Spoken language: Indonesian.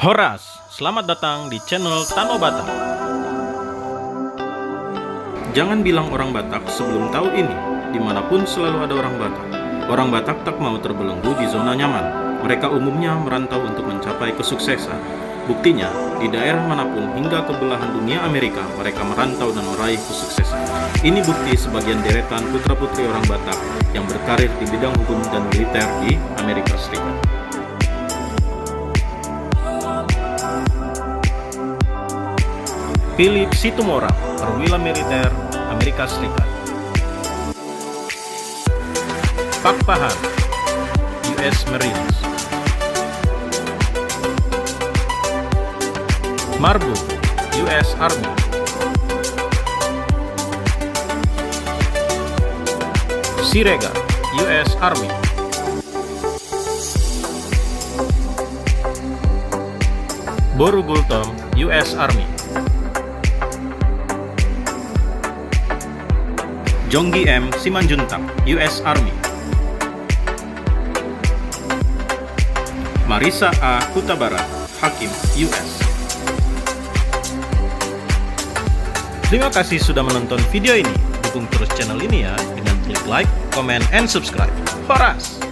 Horas, selamat datang di channel Tano Batak. Jangan bilang orang Batak sebelum tahu ini. Dimanapun selalu ada orang Batak. Orang Batak tak mau terbelenggu di zona nyaman. Mereka umumnya merantau untuk mencapai kesuksesan. Buktinya, di daerah manapun hingga ke belahan dunia Amerika, mereka merantau dan meraih kesuksesan. Ini bukti sebagian deretan putra-putri orang Batak yang berkarir di bidang hukum dan militer di Amerika Serikat. Philip Situmorang, perwira militer Amerika Serikat. Pak Pahan, US Marines. Marbu, US Army. Siregar, US Army. Boru Gultom, US Army. Jonggi M. Simanjuntak, US Army. Marisa A. Hutabarat, Hakim, US. Terima kasih sudah menonton video ini. Dukung terus channel ini ya dengan klik like, comment, and subscribe. Horas!